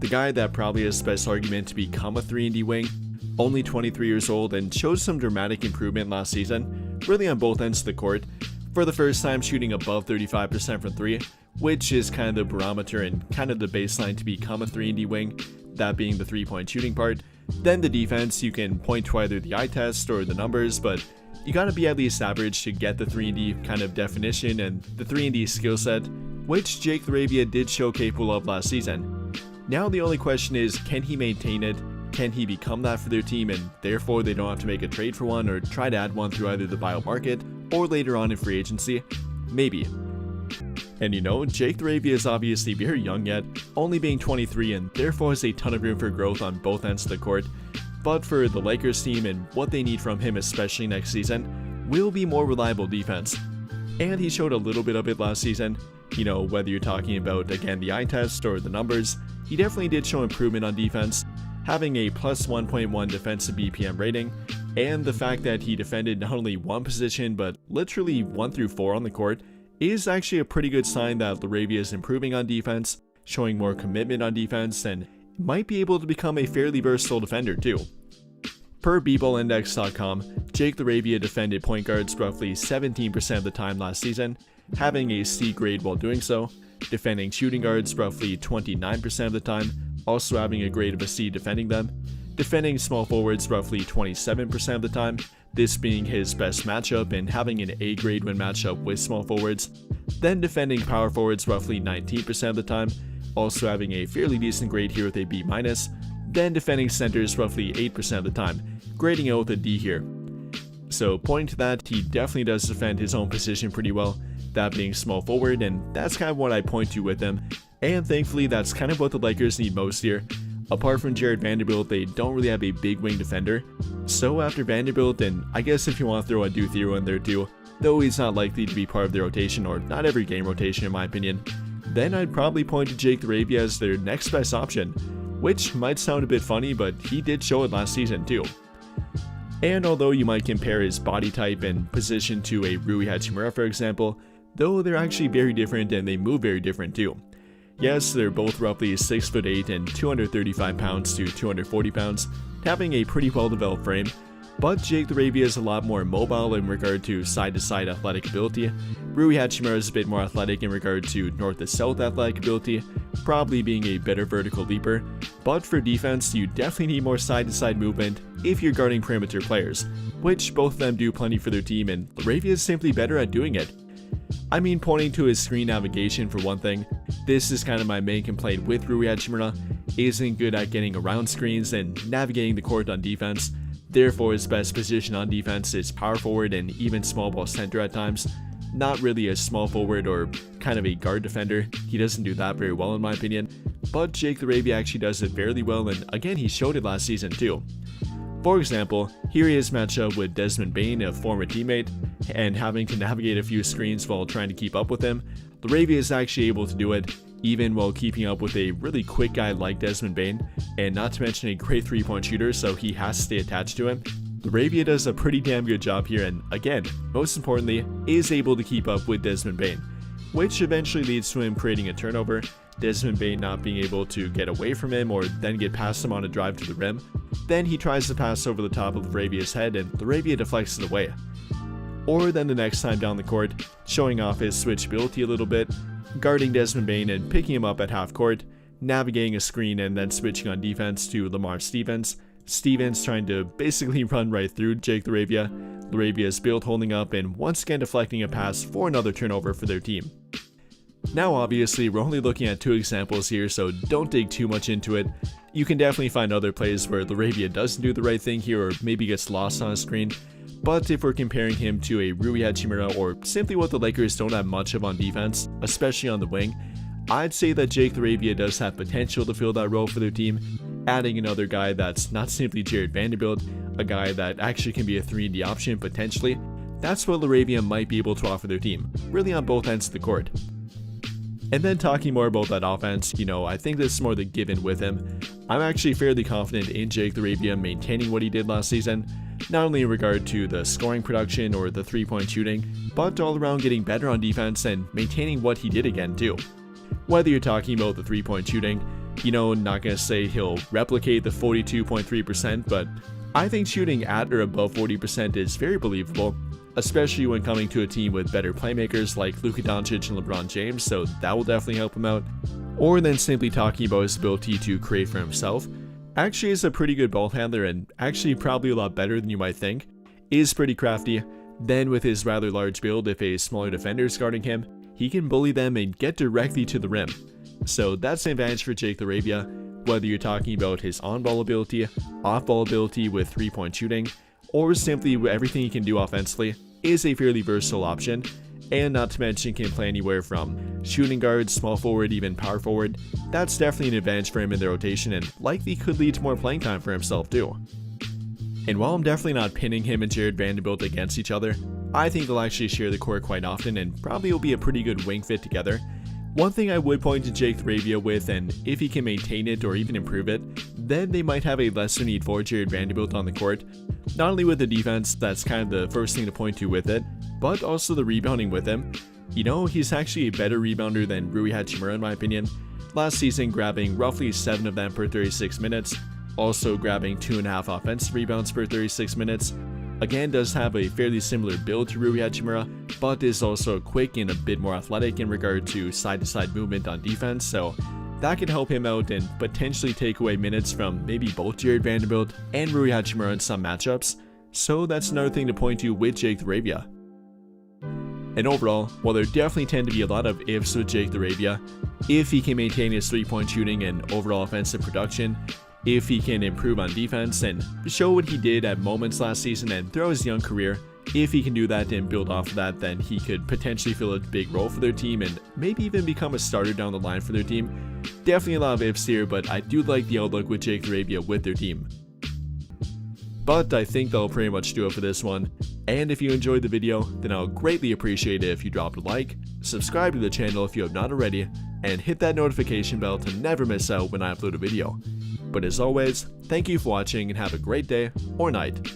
the guy that probably has the best argument to become a 3-and-D wing, only 23 years old and showed some dramatic improvement last season, really on both ends of the court, for the first time shooting above 35% from 3, which is kind of the barometer and kind of the baseline to become a 3-and-D wing, that being the 3-point shooting part. Then the defense, you can point to either the eye test or the numbers, but you gotta be at least average to get the 3-and-D kind of definition and the 3-and-D skill set, which Jake Laravia did show capable of last season. Now the only question is, can he maintain it? Can he become that for their team and therefore they don't have to make a trade for one or try to add one through either the buyout market or later on in free agency? Maybe. And you know, Jake Laravia is obviously very young yet, only being 23 and therefore has a ton of room for growth on both ends of the court. But for the Lakers team and what they need from him especially next season, will be more reliable defense. And he showed a little bit of it last season. You know, whether you're talking about again the eye test or the numbers, he definitely did show improvement on defense, having a plus 1.1 defensive BPM rating, and the fact that he defended not only one position but literally 1 through 4 on the court is actually a pretty good sign that Laravia is improving on defense, showing more commitment on defense, and might be able to become a fairly versatile defender too. Per bbballindex.com, Jake Laravia defended point guards roughly 17% of the time last season, having a C grade while doing so, defending shooting guards roughly 29% of the time, also having a grade of a C defending them, defending small forwards roughly 27% of the time, this being his best matchup and having an A grade when matched up with small forwards, then defending power forwards roughly 19% of the time, also having a fairly decent grade here with a B-, then defending centers roughly 8% of the time, grading out with a D here. So pointing to that, he definitely does defend his own position pretty well, that being small forward, and that's kind of what I point to with him, and thankfully that's kind of what the Lakers need most here. Apart from Jared Vanderbilt, they don't really have a big wing defender. So after Vanderbilt, and I guess if you want to throw a Duthero in there too, though he's not likely to be part of their rotation or not every game rotation in my opinion, then I'd probably point to Jake Laravia as their next best option, which might sound a bit funny, but he did show it last season too. And although you might compare his body type and position to a Rui Hachimura for example, though they're actually very different and they move very different too. Yes, they're both roughly 6'8" and 235 pounds to 240 pounds, having a pretty well-developed frame, but Jake Laravia is a lot more mobile in regard to side-to-side athletic ability. Rui Hachimura is a bit more athletic in regard to north-to-south athletic ability, probably being a better vertical leaper, but for defense you definitely need more side-to-side movement if you're guarding perimeter players, which both of them do plenty for their team and Laravia is simply better at doing it. I mean, pointing to his screen navigation for one thing, this is kind of my main complaint with Rui Hachimura, isn't good at getting around screens and navigating the court on defense, therefore his best position on defense is power forward and even small ball center at times, not really a small forward or kind of a guard defender, he doesn't do that very well in my opinion, but Jake Laravia actually does it fairly well and again he showed it last season too. For example, here he is matched up with Desmond Bane, a former teammate, and having to navigate a few screens while trying to keep up with him, Laravia is actually able to do it, even while keeping up with a really quick guy like Desmond Bane, and not to mention a great 3-point shooter so he has to stay attached to him. Laravia does a pretty damn good job here and, again, most importantly, is able to keep up with Desmond Bane, which eventually leads to him creating a turnover, Desmond Bane not being able to get away from him or then get past him on a drive to the rim. Then he tries to pass over the top of Laravia's head and Laravia deflects it away. Or then the next time down the court, showing off his switchability a little bit, guarding Desmond Bane and picking him up at half court, navigating a screen and then switching on defense to Lamar Stevens. Stevens trying to basically run right through Jake Laravia. Laravia's build holding up and once again deflecting a pass for another turnover for their team. Now obviously we're only looking at 2 examples here, so don't dig too much into it. You can definitely find other plays where Laravia doesn't do the right thing here or maybe gets lost on a screen, but if we're comparing him to a Rui Hachimura or simply what the Lakers don't have much of on defense, especially on the wing, I'd say that Jake Laravia does have potential to fill that role for their team, adding another guy that's not simply Jared Vanderbilt, a guy that actually can be a 3-and-D option potentially. That's what Laravia might be able to offer their team, really on both ends of the court. And then talking more about that offense, I think this is more the given with him. I'm actually fairly confident in Jake Laravia maintaining what he did last season, not only in regard to the scoring production or the 3-point shooting, but all around getting better on defense and maintaining what he did again too. Whether you're talking about the 3-point shooting, Not gonna say he'll replicate the 42.3%, but I think shooting at or above 40% is very believable, especially when coming to a team with better playmakers like Luka Doncic and LeBron James, so that will definitely help him out. Or then simply talking about his ability to create for himself. Actually is a pretty good ball handler and actually probably a lot better than you might think. Is pretty crafty. Then with his rather large build, if a smaller defender is guarding him, he can bully them and get directly to the rim. So that's an advantage for Jake Laravia, whether you're talking about his on-ball ability, off-ball ability with 3-point shooting, or simply everything he can do offensively, is a fairly versatile option, and not to mention can play anywhere from shooting guard, small forward, even power forward. That's definitely an advantage for him in the rotation and likely could lead to more playing time for himself too. And while I'm definitely not pinning him and Jared Vanderbilt against each other, I think they'll actually share the court quite often and probably will be a pretty good wing fit together. One thing I would point to Jake Laravia with, and if he can maintain it or even improve it, then they might have a lesser need for Jared Vanderbilt on the court. Not only with the defense, that's kind of the first thing to point to with it, but also the rebounding with him. He's actually a better rebounder than Rui Hachimura in my opinion. Last season grabbing roughly 7 of them per 36 minutes, also grabbing 2.5 offensive rebounds per 36 minutes. Again, does have a fairly similar build to Rui Hachimura, but is also quick and a bit more athletic in regard to side-to-side movement on defense, so that could help him out and potentially take away minutes from maybe both Jared Vanderbilt and Rui Hachimura in some matchups, so that's another thing to point to with Jake Laravia. And overall, while there definitely tend to be a lot of ifs with Jake Laravia, if he can maintain his 3-point shooting and overall offensive production, if he can improve on defense and show what he did at moments last season and throughout his young career, if he can do that and build off of that, then he could potentially fill a big role for their team and maybe even become a starter down the line for their team. Definitely a lot of ifs here, but I do like the outlook with Jake Laravia with their team. But I think that'll pretty much do it for this one, and if you enjoyed the video, then I'll greatly appreciate it if you dropped a like, subscribe to the channel if you have not already, and hit that notification bell to never miss out when I upload a video. But as always, thank you for watching and have a great day or night.